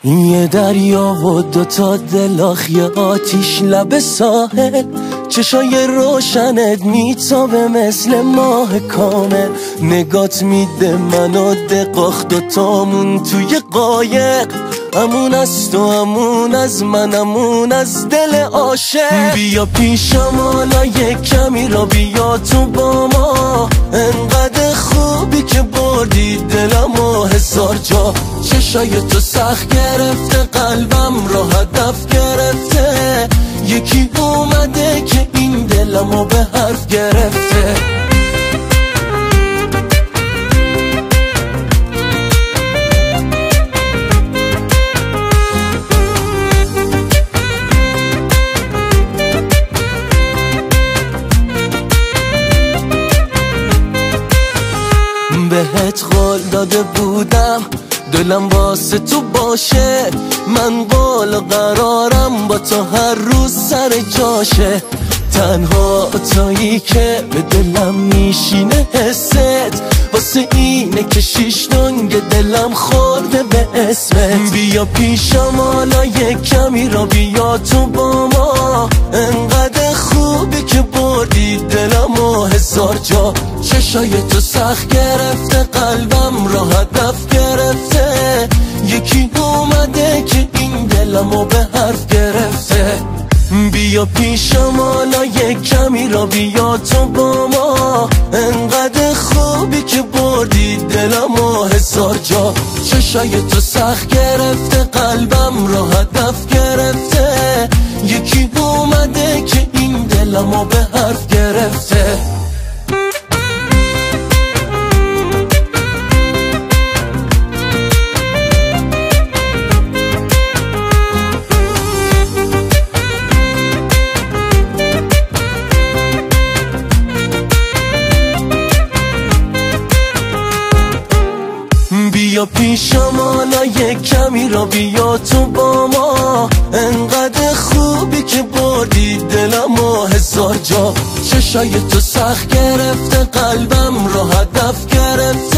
یه دریا و دوتا دلاخ، یه آتیش لب ساحل، چشای روشنت میتابه مثل ماه کامل. نگات میده منو دقاخ، دوتامون توی قایق، امون از تو، امون از من، امون از دل عاشق. بیا پیشم حالا یک کمی را بیا تو با ما، انقدر خوبی که بردی دلمو هزار جا. چشای تو سخت گرفته، قلبم را هدف گرفته، یکی اومده که این دلمو به حرف گرفته. بهت قول داده بودم دلم واسه تو باشه، من قول قرارم با تو هر روز سر جاشه. تنها تویی که به دلم میشینه حست، واسه اینه که شیش دنگ دلم خورده به اسمت. بیا پیشم حالا یک کمی را بیا تو با ما، انقدر خوبی که بردی دلمو هزار جا. چشای تو سخت گرفته، قلبم را هدف گرفته، یکی اومده که این دلمو به حرف گرفته. بیا پیشم حالا یک کمی را بیا تو با ما، انقدر خوبی که بردی دلمو هزار جا. چشای تو سخت گرفته، قلبم را هدف گرفته، یکی اومده که این دلمو به حرف گرفته. بیا پیشم حالا یک کمی را بیا تو با ما، انقدر خوبی که بردی دلمو هزار جا. چشای تو سخت گرفته، قلبم را هدف گرفته،